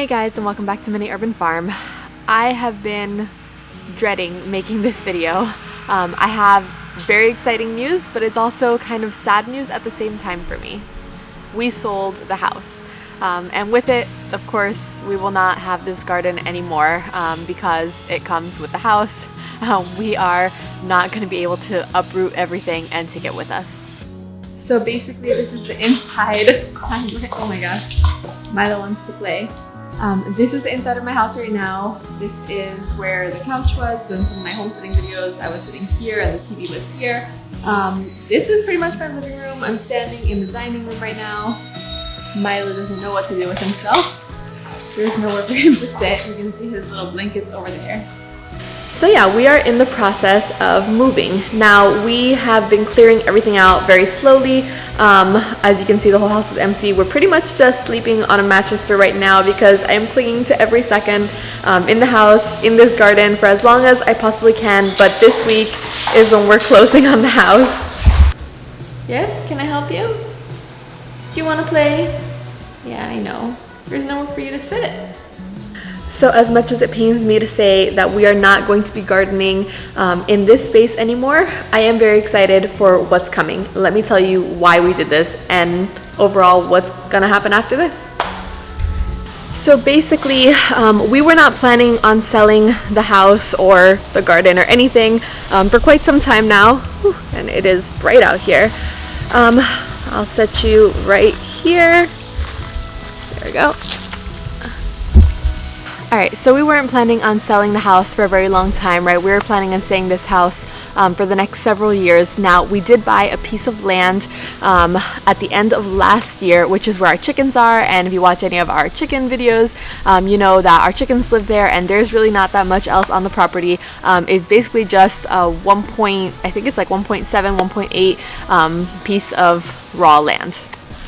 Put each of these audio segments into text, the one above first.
Hey guys, and welcome back to Mini Urban Farm. I have been dreading making this video. I have very exciting news, but it's also kind of sad news at the same time for me. We sold the house. And with it, of course, we will not have this garden anymore because it comes with the house. We are not going to be able to uproot everything and take it with us. So basically, this is the inside. Oh my gosh, Milo wants to play. This is the inside of my house right now. This is where the couch was. So in some of my home sitting videos, I was sitting here and the TV was here. This is pretty much my living room. I'm standing in the dining room right now. Milo doesn't know what to do with himself. There's nowhere for him to sit. You can see his little blankets over there. So yeah, we are in the process of moving. Now, we have been clearing everything out very slowly. As you can see, the whole house is empty. We're pretty much just sleeping on a mattress for right now because I am clinging to every second in the house, in this garden, for as long as I possibly can. But this week is when we're closing on the house. Yes, can I help you? Do you want to play? Yeah, I know. There's nowhere for you to sit. So as much as it pains me to say that we are not going to be gardening in this space anymore, I am very excited for what's coming. Let me tell you why we did this and overall what's gonna happen after this. So basically, we were not planning on selling the house or the garden or anything for quite some time now. Whew, and it is bright out here. I'll set you right here. There we go. Alright, so we weren't planning on selling the house for a very long time, right? We were planning on staying in this house for the next several years. Now, we did buy a piece of land at the end of last year, which is where our chickens are. And if you watch any of our chicken videos, you know that our chickens live there and there's really not that much else on the property. It's basically just a 1.7, 1.8 piece of raw land.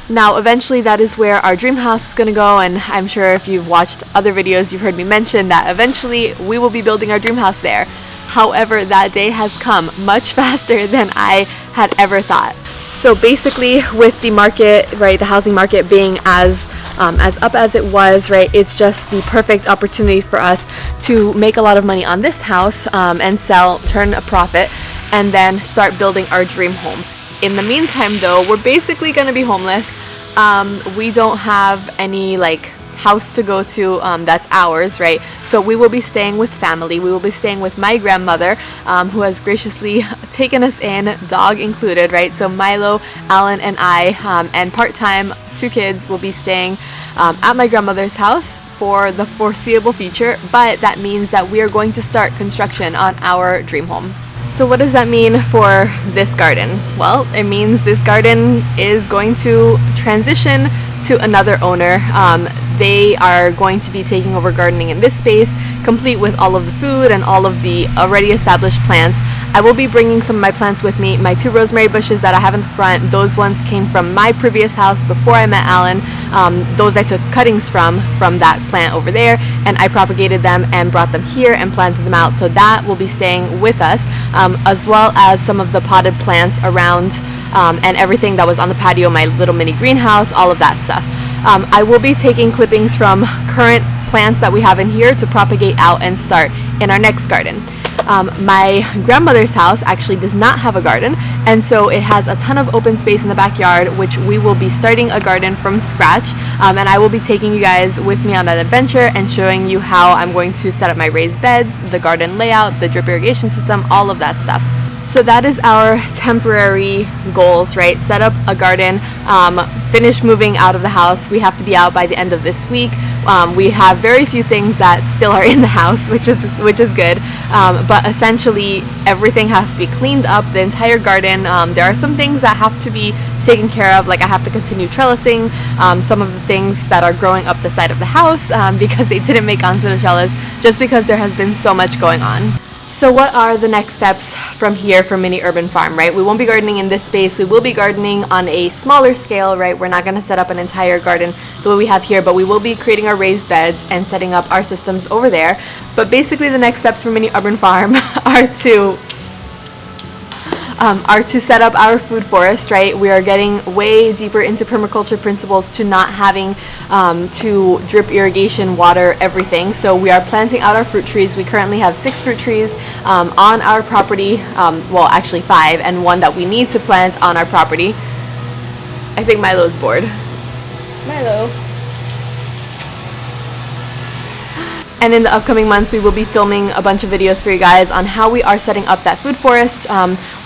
Now, eventually that is where our dream house is going to go, and I'm sure if you've watched other videos, you've heard me mention that eventually we will be building our dream house there. However, that day has come much faster than I had ever thought. So basically, with the market, right, the housing market being as up as it was, right, it's just the perfect opportunity for us to make a lot of money on this house and sell, turn a profit, and then start building our dream home. In the meantime, though, we're basically going to be homeless. We don't have any house to go to that's ours, right? So we will be staying with family. We will be staying with my grandmother, who has graciously taken us in, dog included, right? So Milo, Alan, and I, and part-time 2 kids will be staying at my grandmother's house for the foreseeable future. But that means that we are going to start construction on our dream home. So what does that mean for this garden? Well, it means this garden is going to transition to another owner. They are going to be taking over gardening in this space, complete with all of the food and all of the already established plants. I will be bringing some of my plants with me. My 2 rosemary bushes that I have in the front, those ones came from my previous house before I met Alan. Those I took cuttings from that plant over there, and I propagated them and brought them here and planted them out. So that will be staying with us, as well as some of the potted plants around and everything that was on the patio, my little mini greenhouse, all of that stuff. I will be taking clippings from current plants that we have in here to propagate out and start in our next garden. My grandmother's house actually does not have a garden, and so it has a ton of open space in the backyard, which we will be starting a garden from scratch, and I will be taking you guys with me on that adventure and showing you how I'm going to set up my raised beds, the garden layout, the drip irrigation system, all of that stuff. So that is our temporary goals, right? Set up a garden, finish moving out of the house. We have to be out by the end of this week. We have very few things that still are in the house, which is good. But essentially, everything has to be cleaned up, the entire garden. There are some things that have to be taken care of, like I have to continue trellising some of the things that are growing up the side of the house because they didn't make onto the trellis, just because there has been so much going on. So what are the next steps from here for Mini Urban Farm, right? We won't be gardening in this space. We will be gardening on a smaller scale, right? We're not going to set up an entire garden the way we have here, but we will be creating our raised beds and setting up our systems over there. But basically the next steps for Mini Urban Farm are are to set up our food forest, right? We are getting way deeper into permaculture principles to not having to drip irrigation, water, everything. So we are planting out our fruit trees. We currently have 6 fruit trees on our property, well actually 5, and 1 that we need to plant on our property. I think Milo's bored. Milo. And in the upcoming months, we will be filming a bunch of videos for you guys on how we are setting up that food forest.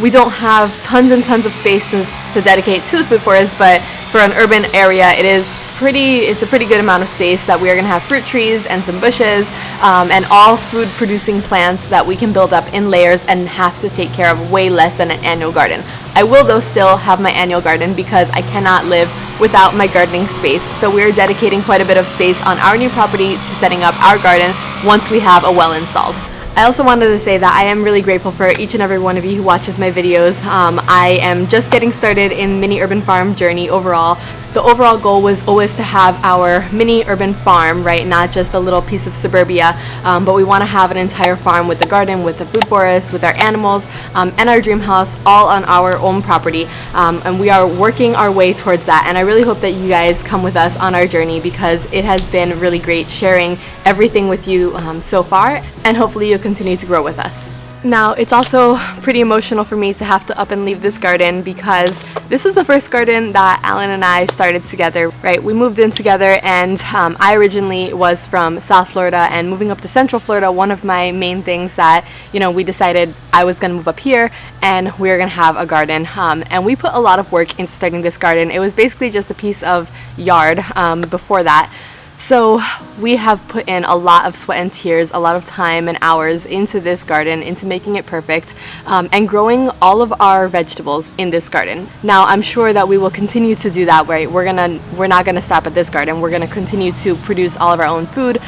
We don't have tons and tons of space to dedicate to the food forest, but for an urban area, it's a pretty good amount of space that we are going to have fruit trees and some bushes and all food producing plants that we can build up in layers and have to take care of way less than an annual garden. I will though still have my annual garden because I cannot live without my gardening space. So we're dedicating quite a bit of space on our new property to setting up our garden once we have a well installed. I also wanted to say that I am really grateful for each and every one of you who watches my videos. I am just getting started in mini urban farm journey overall. The overall goal was always to have our mini urban farm, right? Not just a little piece of suburbia, but we want to have an entire farm with the garden, with the food forest, with our animals, and our dream house all on our own property. And we are working our way towards that. And I really hope that you guys come with us on our journey because it has been really great sharing everything with you so far, and hopefully you'll continue to grow with us. Now, it's also pretty emotional for me to have to up and leave this garden because this is the first garden that Alan and I started together, right? We moved in together, and I originally was from South Florida, and moving up to Central Florida, one of my main things that, we decided I was going to move up here and we were going to have a garden. And we put a lot of work into starting this garden. It was basically just a piece of yard before that. So we have put in a lot of sweat and tears, a lot of time and hours into this garden, into making it perfect, and growing all of our vegetables in this garden. Now, I'm sure that we will continue to do that, right? We're not gonna stop at this garden. We're gonna continue to produce all of our own food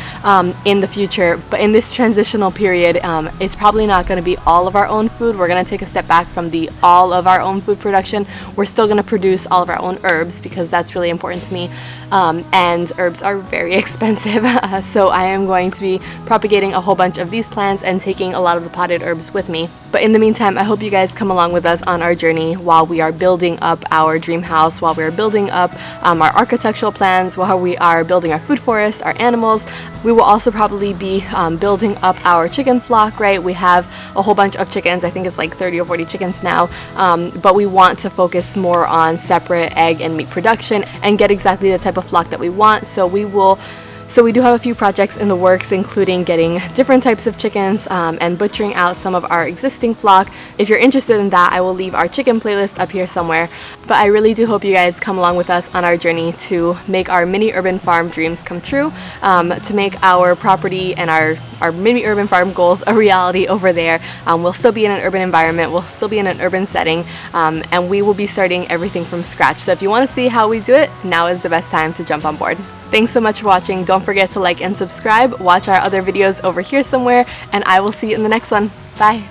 in the future. But in this transitional period, it's probably not gonna be all of our own food. We're gonna take a step back from the all of our own food production. We're still gonna produce all of our own herbs because that's really important to me. And herbs are very expensive, so I am going to be propagating a whole bunch of these plants and taking a lot of the potted herbs with me. But in the meantime, I hope you guys come along with us on our journey while we are building up our dream house, while we are building up our architectural plans, while we are building our food forest, our animals. We will also probably be building up our chicken flock, right? We have a whole bunch of chickens. I think it's like 30 or 40 chickens now, but we want to focus more on separate egg and meat production and get exactly the type of flock that we want. So we do have a few projects in the works, including getting different types of chickens and butchering out some of our existing flock. If you're interested in that, I will leave our chicken playlist up here somewhere. But I really do hope you guys come along with us on our journey to make our mini urban farm dreams come true, to make our property and our mini urban farm goals a reality over there. We'll still be in an urban environment, we'll still be in an urban setting, and we will be starting everything from scratch. So if you want to see how we do it, now is the best time to jump on board. Thanks so much for watching. Don't forget to like and subscribe. Watch our other videos over here somewhere, and I will see you in the next one. Bye.